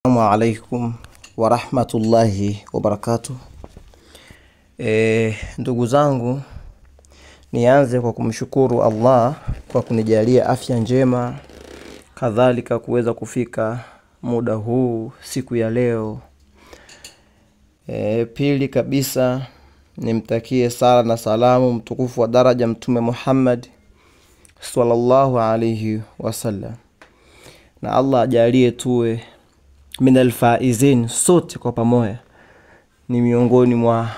Assalamu alaikum wa rahmatullahi wa barakatuh. Ndugu zangu, nianze kwa kumshukuru Allah kwa kunijalia afya njema, kadhalika kuweza kufika muda huu siku ya leo. Pili kabisa nimtakie sala na salamu mtukufu wa daraja Mtume Muhammad sallallahu alayhi wasallam, na Allah ajalie tuwe minal faizin, sote kwa pamoja ni miongoni mwa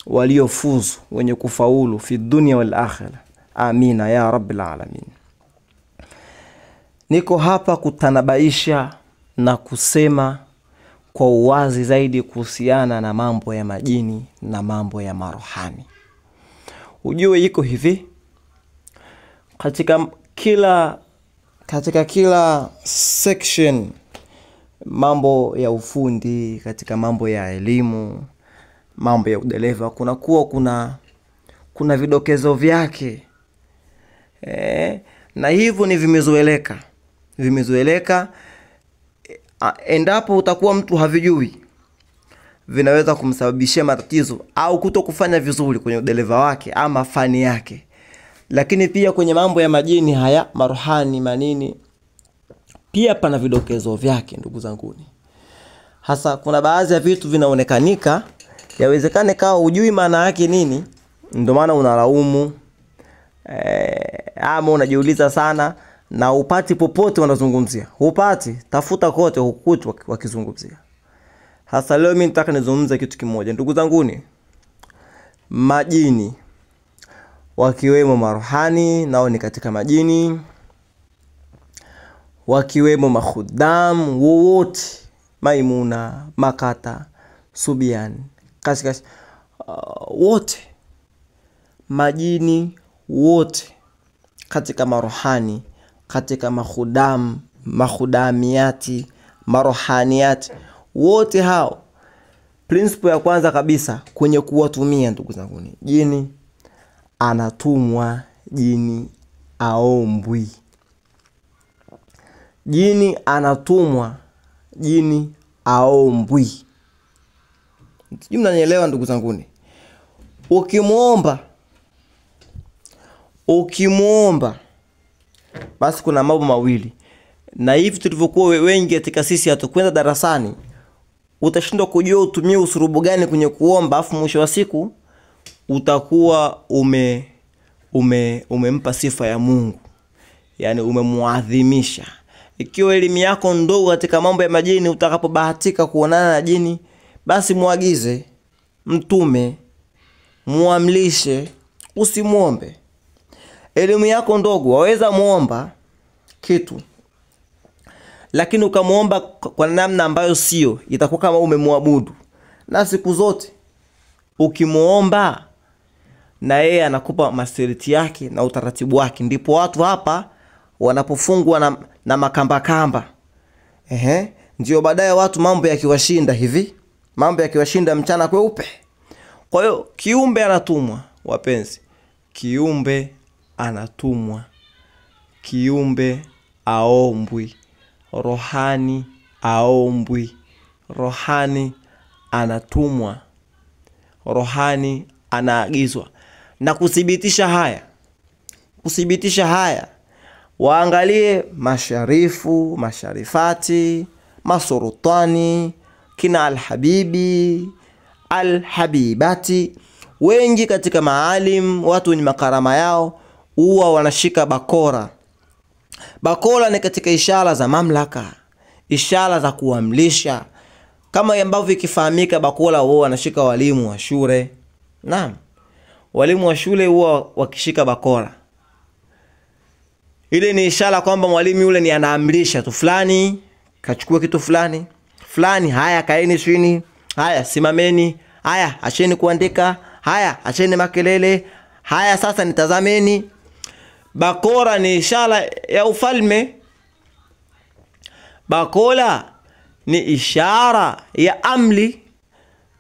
waliofuzu wenye kufaulu fi dunia wal akhirah. Amina ya rabbil alamin. Niko hapa kutanabaisha na kusema kwa uwazi zaidi kuhusiana na mambo ya majini na mambo ya marohani. Ujue iko hivi, katika kila section, mambo ya ufundi, katika mambo ya elimu, mambo ya udereva, kuna vidokezo vyake. Na hivyo ni vimezoeleka. Endapo utakuwa mtu havijui, vinaweza kumsababishia matatizo au kutokufanya vizuri kwenye udereva wake ama fani yake. Lakini pia kwenye mambo ya majini haya, marohani, manini, pia pana vidokezo vyake ndugu zanguni. Hasa kuna baadhi ya vitu vinaonekanika, yawezekane kawa hujui maana yake nini, ndio maana unalaumu, ama unajiuliza sana na upati popote wanazungumzia. Upati, tafuta kote hukuti wakizungumzia. Hasa leo mimi nataka nizungumze kitu kimoja ndugu zanguni. Majini, wakiwemo marohani, nao ni katika majini, wakiwemo makhudam wote, Maimuna, Makata, Subian, Kashikash, wote majini, wote katika marohani, katika makhudamiati, marohaniati, wote hao, principle ya kwanza kabisa kwenye kuwatumia ndugu zangu, jini anatumwa, jini aombwi. Jini anatumwa, jini aombwi. Sijui mnanielewa ndugu zanguni. Ukimuomba basi kuna mambo mawili. Na hivi tulivyokuwa wengi katika sisi hatukwenda darasani, utashindwa kujua utumie usurubu gani kwenye kuomba, afu mwisho wa siku utakuwa umempa sifa ya Mungu, yani umemuadhimisha. Ikiwa elimu yako ndogo katika mambo ya majini, utakapobahatika kuonana na jini, basi muagize, mtume, muamlishe, usimuombe. Elimu yako ndogo, waweza muomba kitu, lakini ukamuomba kwa namna ambayo sio, itakuwa kama umemuabudu. Na siku zote ukimuomba, na yeye anakupa masharti yake na utaratibu wake. Ndipo watu hapa wanapofungwa na makamba. Ndio baadaye watu mambo yakiwashinda hivi, mambo yakiwashinda mchana kweupe. Kwa hiyo kiumbe anatumwa, wapenzi. Kiumbe anatumwa, kiumbe aombwi. Rohani aombwi, rohani anatumwa, rohani anaagizwa. Na kuthibitisha haya, waangalie masharifu, masharifati, masurutani, kina alhabibi, alhabibati. Wengi katika maalim, watu wenye makarama yao, huwa wanashika bakora. Bakora ni katika ishara za mamlaka, ishara za kuamlisha. Kama ambavyo ikifahamika, bakora huwa wanashika walimu wa shule. Naam, walimu wa shule huwa wakishika bakora. Ile ni ishara kwamba mwalimu yule ni anaamrisha tu, fulani kachukua kitu fulani, fulani haya kaeni chini, haya simameni, haya acheni kuandika, haya acheni makelele, haya sasa nitazameni. Bakora ni ishara ya ufalme. Bakora ni ishara ya amri.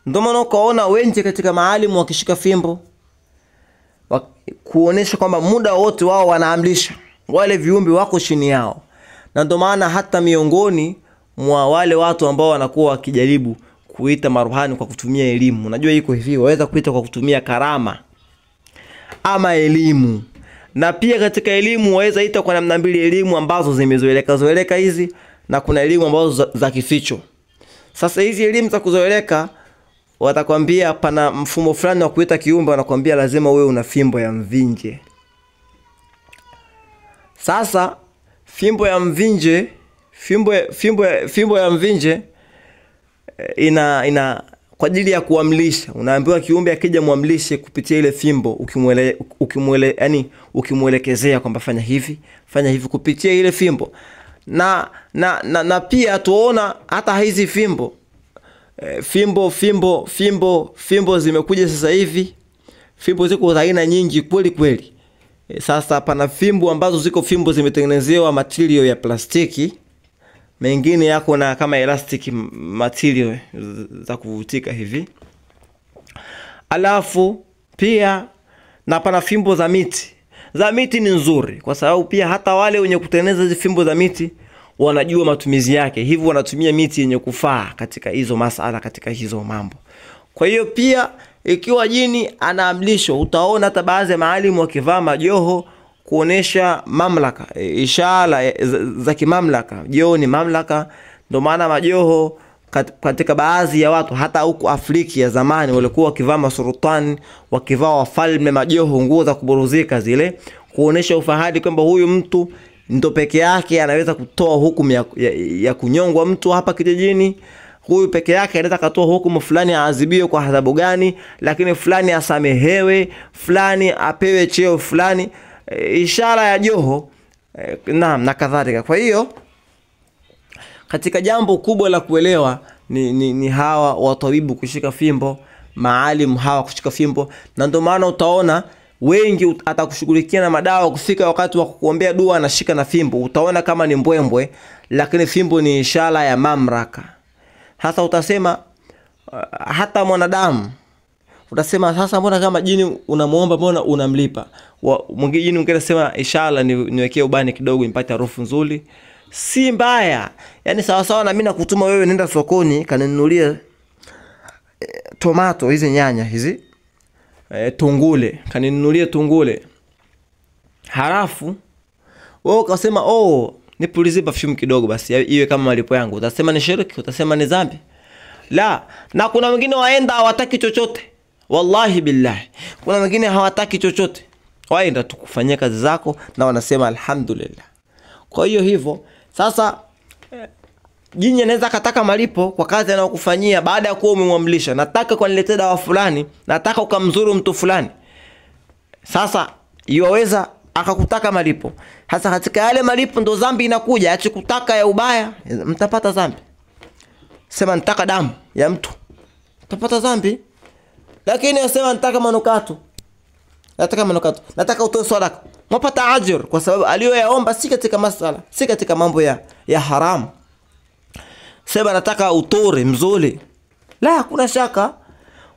Ndio maana ukaona wengi katika maalimu wakishika fimbo, kuonesha kwamba muda wote wao wanaamrisha, wale viumbe wako chini yao. Na ndio maana hata miongoni mwa wale watu ambao wanakuwa wakijaribu kuita maruhani kwa kutumia elimu. Unajua iko hivi, waweza kuita kwa kutumia karama ama elimu. Na pia katika elimu waweza ita kwa namna mbili, elimu ambazo zimezoeleka hizi, na kuna elimu ambazo za kificho. Sasa hizi elimu za kuzoeleka watakwambia pana mfumo fulani wa kuita kiumbe, wanakuambia lazima wewe una fimbo ya mvinje. Sasa fimbo ya mvinje, fimbo ya mvinje ina kwa ajili ya kuamlisha. Unaambiwa kiumbe akija muamlishe kupitia ile fimbo, ukimwelekezea kwamba fanya hivi kupitia ile fimbo. Na pia tuona hata hizi fimbo zimekuja sasa hivi. Fimbo ziko za aina nyingi kweli. Sasa pana fimbo ambazo ziko fimbo zimetengenezewa material ya plastiki, mengine yako na kama elastic material za kuvutika hivi. Alafu pia na pana fimbo za miti. Za miti ni nzuri kwa sababu pia hata wale wenye kutengeneza hizo fimbo za miti wanajua matumizi yake. Hivyo wanatumia miti yenye kufaa katika hizo masala, katika hizo mambo. Kwa hiyo pia ikiwa jini anaamlishwa, utaona hata baadhi ya maalimu wakivaa majoho kuonesha mamlaka, ishara za kimamlaka. Joho ni mamlaka, ndio maana majoho katika baadhi ya watu hata huko Afrika ya zamani walikuwa wakivaa masultani, wakivaa wafalme majoho, nguo za kuburuzika zile, kuonesha ufahari kwamba huyu mtu ndo peke yake anaweza kutoa hukumu ya kunyongwa mtu hapa kijijini. Huyu peke yake anaweza kutoa hukumu fulani aadhibiwe kwa adhabu gani, lakini fulani asamehewe, fulani apewe cheo fulani, ishara ya joho na kadhalika. Kwa hiyo katika jambo kubwa la kuelewa ni hawa watabibu kushika fimbo, maalim hawa kushika fimbo. Na ndio maana utaona wengi atakushughulikia na madawa, kufika wakati wa kukuombea dua anashika na fimbo. Utaona kama ni mbwembwe, lakini fimbo ni ishara ya mamlaka. Sasa utasema hata mwanadamu utasema sasa mbona kama jini unamuomba mbona unamlipa? Mwingine jini ungesema ishara niwekee ubani kidogo nipate harufu nzuri. Si mbaya. Yaani sawa na mimi nakutuma wewe nenda sokoni kaninunulie tomato hizi, nyanya hizi, tungule, kaninunulie tungule. Halafu wewe ukasema nipulizie perfume kidogo basi iwe kama malipo yangu. Utasema ni shirki? Utasema ni dhambi? La. Na kuna wengine waenda hawataki chochote. Wallahi billahi. Kuna wengine hawataki chochote. Waenda tu kufanyia kazi zako na wanasema alhamdulillah. Kwa hiyo hivyo, sasa jini anaweza kataka malipo kwa kazi anayokufanyia baada ya kuwa umemwamlisha. Nataka kwa niletee dawa fulani, nataka ukamzuru mtu fulani. Sasa yaweza akakutaka malipo. Hasa katika yale malipo ndo dhambi inakuja. Achikutaka ya ubaya, mtapata dhambi. Sema nataka damu ya mtu, mtapata dhambi. Lakini asema nataka manukato, nataka utoe sadaka, mpata ajr kwa sababu aliyoyaomba si katika masala, si katika mambo ya haramu. Sema nataka utore mzuri, la kuna shaka.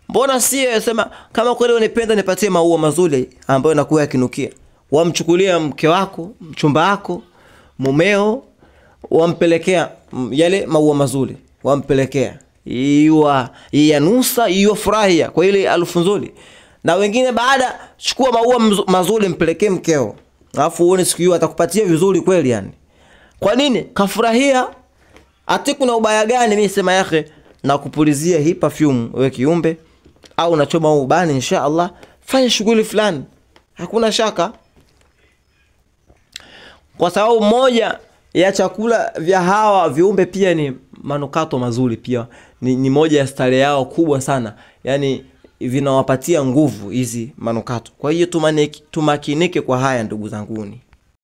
Mbona si sema kama kweli unipenda nipatie maua mazuri ambayo yanakuwa yakinukia. Wamchukulia mke wako, mchumba wako, mumeo, wampelekea yale maua mazuri, wampelekea iwa yanusa, iwa furahia kwa ile harufu nzuri. Na wengine baada chukua maua mazuri mpelekee mkeo, alafu uone siku hiyo atakupatia vizuri kweli yani. Kwa nini? Kafurahia. Ati kuna ubaya gani mimi sema yake na kupulizia hii perfume wewe kiumbe, au unachoma ubani inshallah fanya shughuli fulani, hakuna shaka. Kwa sababu moja ya chakula vya hawa viumbe pia ni manukato mazuri, pia ni moja ya stare yao kubwa sana. Yani vinawapatia nguvu hizi manukato. Kwa hiyo tumakinike kwa haya ndugu zanguni.